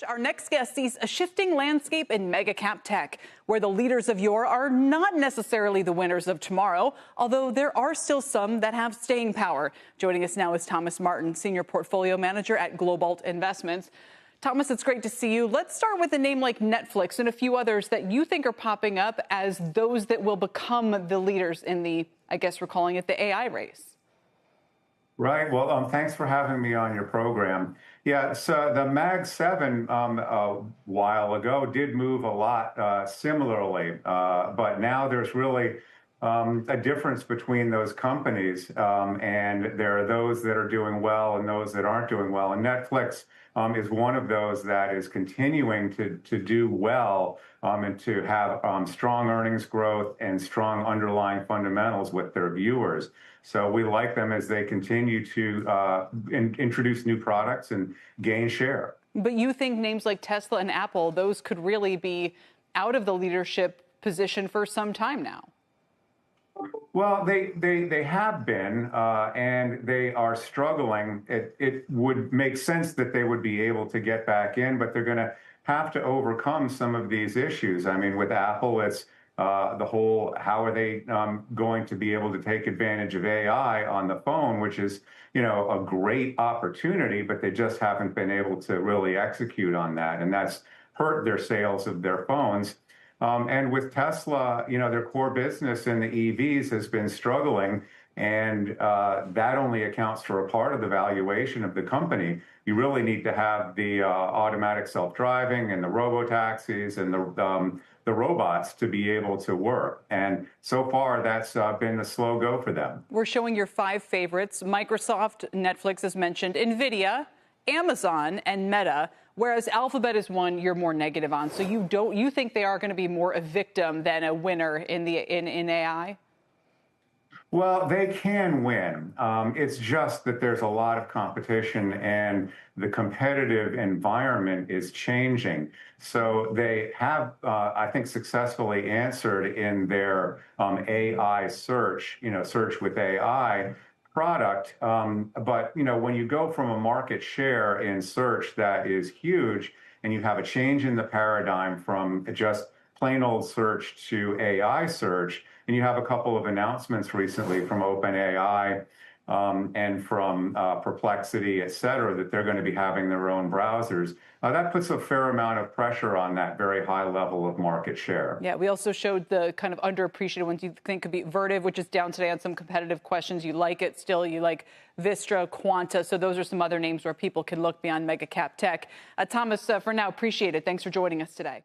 Our next guest sees a shifting landscape in mega cap tech, where the leaders of yore are not necessarily the winners of tomorrow, although there are still some that have staying power. Joining us now is Thomas Martin, Senior Portfolio Manager at Globalt Investments. Thomas, it's great to see you. Let's start with a name like Netflix and a few others that you think are popping up as those that will become the leaders in the, I guess we're calling it the AI race. Right. Well, thanks for having me on your program. Yeah, so the Mag 7 a while ago did move a lot similarly, but now there's really a difference between those companies, and there are those that are doing well and those that aren't doing well. And Netflix is one of those that is continuing to do well and to have strong earnings growth and strong underlying fundamentals with their viewers. So we like them as they continue to introduce new products and gain share. But you think names like Tesla and Apple, those could really be out of the leadership position for some time now? Well, they have been, and they are struggling. It would make sense that they would be able to get back in, but they're going to have to overcome some of these issues. I mean, with Apple, it's the whole, how are they going to be able to take advantage of AI on the phone, which is, a great opportunity, but they just haven't been able to really execute on that. And that's hurt their sales of their phones. And with Tesla, their core business in the EVs has been struggling, and that only accounts for a part of the valuation of the company. You really need to have the automatic self-driving and the robo-taxis and the robots to be able to work. And so far, that's been a slow go for them. We're showing your 5 favorites: Microsoft, Netflix, as mentioned, NVIDIA, Amazon, and Meta. Whereas Alphabet is one you're more negative on. So you think they are going to be more a victim than a winner in AI? Well, they can win. It's just that there's a lot of competition and the competitive environment is changing. So they have, I think, successfully answered in their AI search, search with AI product. But, when you go from a market share in search that is huge and you have a change in the paradigm from just plain old search to AI search, and you have a couple of announcements recently from OpenAI and from Perplexity, et cetera, that they're going to be having their own browsers. That puts a fair amount of pressure on that very high level of market share. Yeah, we also showed the kind of underappreciated ones you think could be Vertiv, which is down today on some competitive questions. You like it still. You like Vistra, Quanta. So those are some other names where people can look beyond mega cap tech. Thomas, for now, appreciate it. Thanks for joining us today.